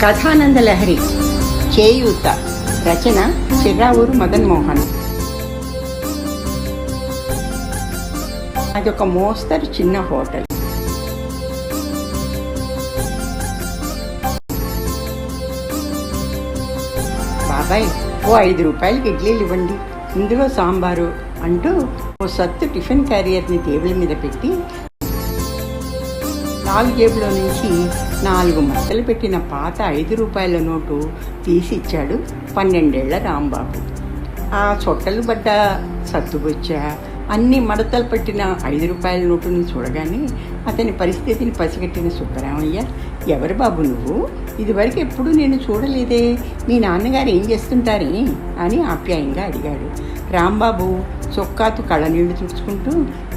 కథానంద లహరి చేయూత రచన చిర్రావూరు మదన్ మోహన్. అదొక మోస్తరు చిన్న హోటల్. బాబాయ్, ఓ 5 రూపాయలకి ఇడ్లీలు ఇవ్వండి, ఇందులో సాంబారు అంటూ ఓ సత్తు టిఫిన్ క్యారియర్ని టేబుల్ మీద పెట్టి జేబులో నుంచి 4 మత్తలు పెట్టిన పాత 5 రూపాయల నోటు తీసిచ్చాడు 12 ఏళ్ల రాంబాబు. ఆ చొట్టలు పడ్డ సత్తుబొచ్చ, అన్ని మడతలు పెట్టిన 5 రూపాయల నోటుని చూడగానే అతని పరిస్థితిని పసిగట్టిన సుబ్బరామయ్య, ఎవరు బాబు నువ్వు? ఇదివరకు ఎప్పుడు నేను చూడలేదే, మీ నాన్నగారు ఏం చేస్తుంటారే అని ఆప్యాయంగా అడిగాడు. రాంబాబు చొక్కాతు కళ్ళనీళ్లు తుడుచుకుంటూ,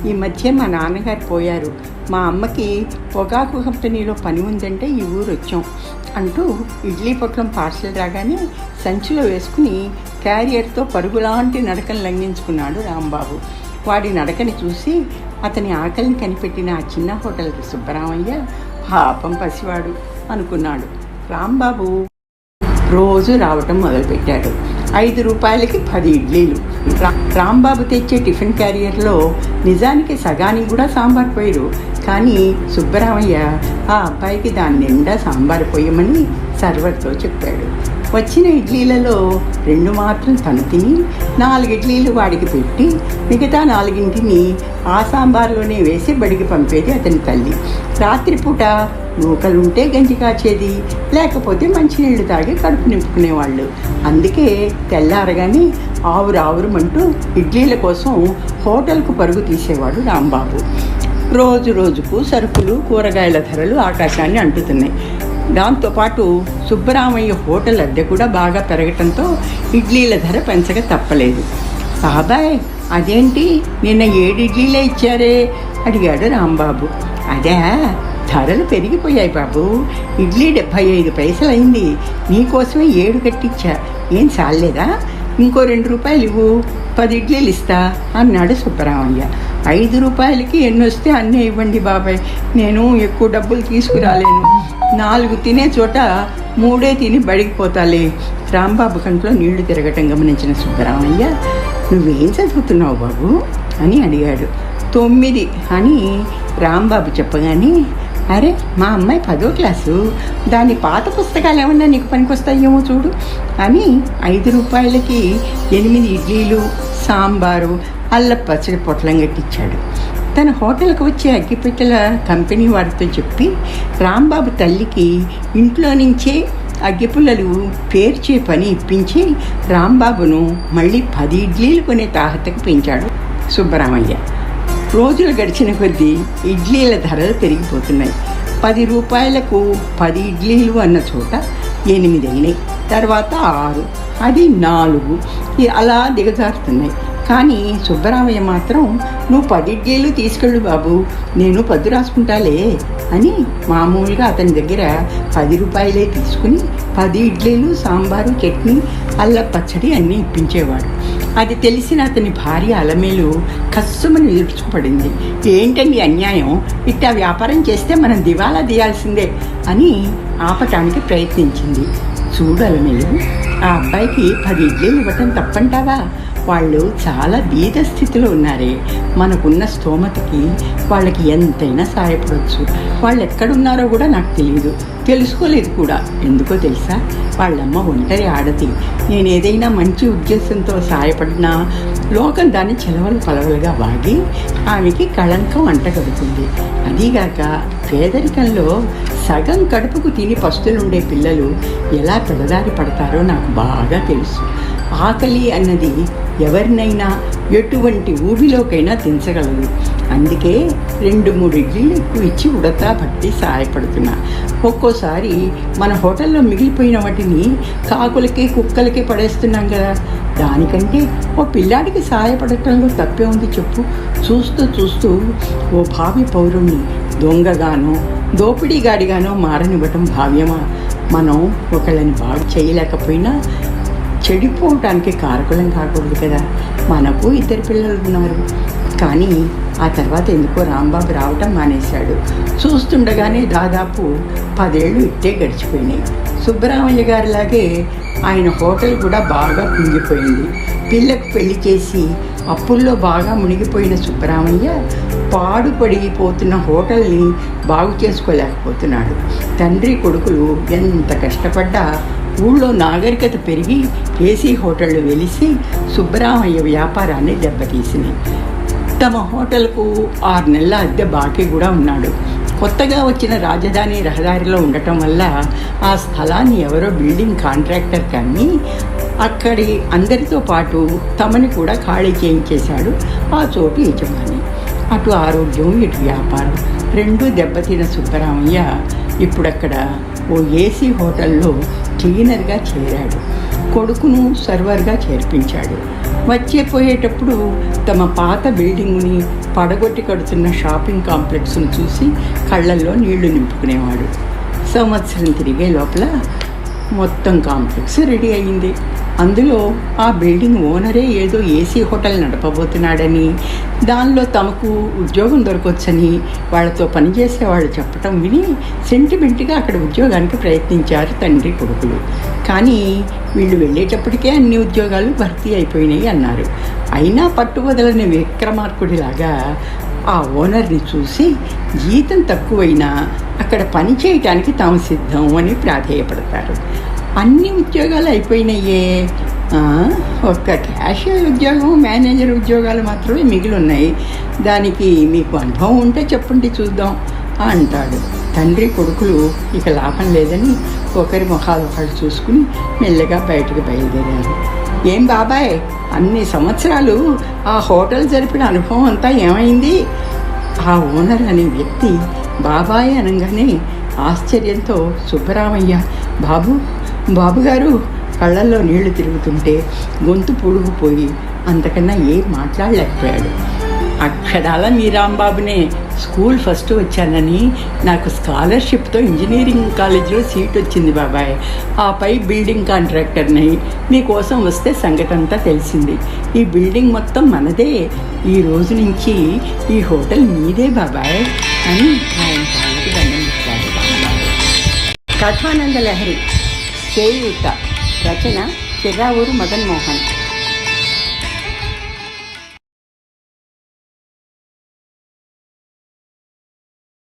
ఈ మధ్య మా నాన్నగారు పోయారు, మా అమ్మకి పొగాకు కంపెనీలో పని ఉందంటే ఈ ఊరు వచ్చాం అంటూ ఇడ్లీ పొట్లం పార్సల్ రాగానే సంచిలో వేసుకుని క్యారియర్తో పరుగులాంటి నడకను లంఘించుకున్నాడు రాంబాబు. వాడి నడకని చూసి అతని ఆకలిని కనిపెట్టిన ఆ చిన్న హోటల్కి సుబ్బరామయ్య, పాపం పసివాడు అనుకున్నాడు. రాంబాబు రోజు రావటం మొదలుపెట్టాడు. 5 రూపాయలకి 10 ఇడ్లీలు. రాంబాబు తెచ్చే టిఫిన్ క్యారియర్లో నిజానికి సగానికి కూడా సాంబార్ పోయారు. కానీ సుబ్బరామయ్య ఆ అబ్బాయికి దాని నిండా సాంబార్ పోయమని సర్వర్తో చెప్పాడు. వచ్చిన ఇడ్లీలలో 2 మాత్రం తను తిని 4 ఇడ్లీలు వాడికి పెట్టి మిగతా 4 ఆ సాంబార్లోనే వేసి బడికి పంపేది అతని తల్లి. రాత్రిపూట నూకలుంటే గంజి కాచేది, లేకపోతే మంచినీళ్లు తాగి కడుపు నింపుకునేవాళ్ళు. అందుకే తెల్లారగానే ఆవురావురమంటూ ఇడ్లీల కోసం హోటల్కు పరుగు తీసేవాడు రాంబాబు. రోజు రోజుకు సరుకులు కూరగాయల ధరలు ఆకాశాన్ని అంటుతున్నాయి. దాంతోపాటు సుబ్బరామయ్య హోటల్ అద్దె కూడా బాగా పెరగటంతో ఇడ్లీల ధర పెంచక తప్పలేదు. బాబాయ్, అదేంటి నిన్న 7 ఇడ్లీలే ఇచ్చారే అడిగాడు రాంబాబు. అదే, ధరలు పెరిగిపోయాయి బాబు, ఇడ్లీ 75 పైసలు అయింది, నీకోసమే 7 కట్టించా, ఏం చాలేదా? ఇంకో 2 రూపాయలు ఇవ్వు, 10 ఇడ్లీలు ఇస్తా అన్నాడు సుబ్బరామయ్య. 5 రూపాయలకి ఎన్ని వస్తే అన్నీ ఇవ్వండి బాబాయ్, నేను ఎక్కువ డబ్బులు తీసుకురాలేను, 4 తినే చోట 3 తిని బడికి పోతాలే. రాంబాబు కంట్లో నీళ్లు తిరగటం గమనించిన సుబ్బరామయ్య, నువ్వేం చదువుతున్నావు బాబు అని అడిగాడు. 9 అని రాంబాబు చెప్పగానే, అరే మా అమ్మాయి 10వ క్లాసు, దాని పాత పుస్తకాలు ఏమన్నా నీకు పనికొస్తాయేమో చూడు అని 5 రూపాయలకి 8 ఇడ్లీలు, సాంబారు, అల్లం పచ్చడి పొట్లం కట్టించాడు. తన హోటల్కి వచ్చే అగ్గిపెట్టెల కంపెనీ వారితో చెప్పి రాంబాబు తల్లికి ఇంట్లో నుంచే అగ్గిపుల్లలు పేర్చే పని ఇప్పించి రాంబాబును మళ్ళీ 10 ఇడ్లీలు కొనే తాహతకు పెంచాడు సుబ్బరామయ్య. రోజులు గడిచిన కొద్దీ ఇడ్లీల ధరలు పెరిగిపోతున్నాయి. 10 రూపాయలకు 10 ఇడ్లీలు అన్న చోట 8 అయినాయి, తర్వాత 6, అది 4, అలా దిగజారుతున్నాయి. కానీ సుబ్బరామయ్య మాత్రం, నువ్వు 10 ఇడ్లీలు తీసుకెళ్ళు బాబు, నేను 10 రాసుకుంటాలే అని మామూలుగా అతని దగ్గర 10 రూపాయలే తీసుకుని 10 ఇడ్లీలు, సాంబారు, చట్నీ, అల్లం పచ్చడి అన్నీ ఇప్పించేవాడు. అది తెలిసిన అతని భార్య అలమేలు కస్సుమని విరుచుకుపడింది. ఏంటండి అన్యాయం, ఇట్టా వ్యాపారం చేస్తే మనం దివాలా తీయాల్సిందే అని ఆపటానికి ప్రయత్నించింది. చూడు అలమేలు, ఆ అబ్బాయికి 10 ఇడ్లీలు ఇవ్వటం తప్పంటావా? వాళ్ళు చాలా బీద స్థితిలో ఉన్నారే, మనకున్న స్తోమతకి వాళ్ళకి ఎంతైనా సాయపడవచ్చు. వాళ్ళు ఎక్కడున్నారో కూడా నాకు తెలియదు, తెలుసుకోలేదు కూడా. ఎందుకో తెలుసా, వాళ్ళమ్మ ఒంటరి ఆడది. నేను ఏదైనా మంచి ఉద్దేశంతో సాయపడినా లోకం దాన్ని చెలవలు పలవలుగా వాగి ఆమెకి కళంకం అంటగడుతుంది. అదీగాక పేదరికంలో సగం కడుపుకు తిని పస్తులుండే పిల్లలు ఎలా పెడదారి పడతారో నాకు బాగా తెలుసు. ఆకలి అన్నది ఎవరినైనా ఎటువంటి ఊబిలోకైనా దించగలదు. అందుకే 2-3 ఇడ్లీలు ఎక్కువ ఇచ్చి ఉడతా పట్టి సహాయపడుతున్నా. ఒక్కోసారి మన హోటల్లో మిగిలిపోయిన వాటిని కాకులకి కుక్కలకి పడేస్తున్నాం కదా, దానికంటే ఓ పిల్లాడికి సహాయపడటంలో తప్పే ఉంది చెప్పు. చూస్తూ చూస్తూ ఓ భావి పౌరుణ్ణి దొంగగానో దోపిడీగాడిగానో మారనివ్వటం భావ్యమా? మనం ఒకళ్ళని బాగు చేయలేకపోయినా చెడిపోవటానికి కారకులం కాకూడదు కదా. మనకు 2 పిల్లలు ఉన్నారు, కానీ ఆ తర్వాత ఎందుకో రాంబాబు రావటం మానేశాడు. చూస్తుండగానే దాదాపు 10 ఏళ్ళు ఇట్టే గడిచిపోయినాయి. సుబ్బరామయ్య గారిలాగే ఆయన హోటల్ కూడా బాగా కుంగిపోయింది. పిల్లకు పెళ్లి చేసి అప్పుల్లో బాగా మునిగిపోయిన సుబ్బరామయ్య పాడుపడిపోతున్న హోటల్ని బాగు చేసుకోలేకపోతున్నాడు. తండ్రి కొడుకులు ఎంత కష్టపడ్డా ఊళ్ళో నాగరికత పెరిగి ఏసీ హోటళ్ళు వెలిసి సుబ్బరామయ్య వ్యాపారాన్ని దెబ్బతీసినాయి. తమ హోటల్కు 6 నెలల అద్దె బాకీ కూడా ఉన్నాడు. కొత్తగా వచ్చిన రాజధాని రహదారిలో ఉండటం వల్ల ఆ స్థలాన్ని ఎవరో బిల్డింగ్ కాంట్రాక్టర్కి అమ్మి అక్కడి అందరితో పాటు తమని కూడా ఖాళీ చేయించేశాడు ఆ చోటు యజమాని. అటు ఆరోగ్యం ఇటు వ్యాపారం రెండూ దెబ్బతిన్న సుబ్బరామయ్య ఇప్పుడక్కడ ఓ ఏసీ హోటల్లో క్లీనర్గా చేరాడు. కొడుకును సర్వర్గా చేర్పించాడు. వచ్చేపోయేటప్పుడు తమ పాత బిల్డింగుని పడగొట్టి కడుతున్న షాపింగ్ కాంప్లెక్స్ను చూసి కళ్ళల్లో నీళ్లు నింపుకునేవాడు. సంవత్సరం తిరిగే లోపల మొత్తం కాంప్లెక్స్ రెడీ అయింది. అందులో ఆ బిల్డింగ్ ఓనరే ఏదో ఏసీ హోటల్ నడపబోతున్నాడని, దానిలో తమకు ఉద్యోగం దొరకొచ్చని వాళ్ళతో పనిచేసే వాళ్ళు చెప్పటం విని సెంటిమెంట్గా అక్కడ ఉద్యోగానికి ప్రయత్నించారు తండ్రి కొడుకులు. కానీ వీళ్ళు వెళ్ళేటప్పటికే అన్ని ఉద్యోగాలు భర్తీ అయిపోయినాయి అన్నారు. అయినా పట్టువదలని విక్రమార్కుడిలాగా ఆ ఓనర్ని చూసి జీతం తక్కువైనా అక్కడ పని చేయటానికి తాము సిద్ధం అని ప్రాధేయపడతారు. అన్ని ఉద్యోగాలు అయిపోయినాయే, ఒక్క క్యాషియర్ ఉద్యోగం మేనేజర్ ఉద్యోగాలు మాత్రమే మిగిలి ఉన్నాయి, దానికి మీకు అనుభవం ఉంటే చెప్పండి చూద్దాం అంటాడు. తండ్రి కొడుకులు ఇక లాభం లేదని ఒకరి మొహాలు ఒకరు చూసుకుని మెల్లగా బయటకు బయలుదేరారు. ఏం బాబాయ్, అన్ని సంవత్సరాలు ఆ హోటల్ జరిపిన అనుభవం అంతా ఏమైంది? ఆ ఓనర్ అనే వ్యక్తి బాబాయ్ అనగానే ఆశ్చర్యంతో సుబ్బరామయ్య బాబుగారు కళ్ళల్లో నీళ్లు తిరుగుతుంటే గొంతు పొడుగుపోయి అంతకన్నా ఏం మాట్లాడలేకపోయాడు. అక్షరాల మీ రాంబాబునే స్కూల్ ఫస్ట్ వచ్చానని నాకు స్కాలర్షిప్తో ఇంజనీరింగ్ కాలేజీలో సీట్ వచ్చింది బాబాయ్. ఆపై బిల్డింగ్ కాంట్రాక్టర్ని మీకోసం వస్తే సంగతి అంతా తెలిసింది. ఈ బిల్డింగ్ మొత్తం మనదే, ఈ రోజు నుంచి ఈ హోటల్ మీదే బాబాయ్ అని ఆయన కాళ్ళకి దండం ఇచ్చాడు రాంబాబు. కథానంద లహరి, చేయూత, రచన చిర్రావూరు మదన్ మోహన్.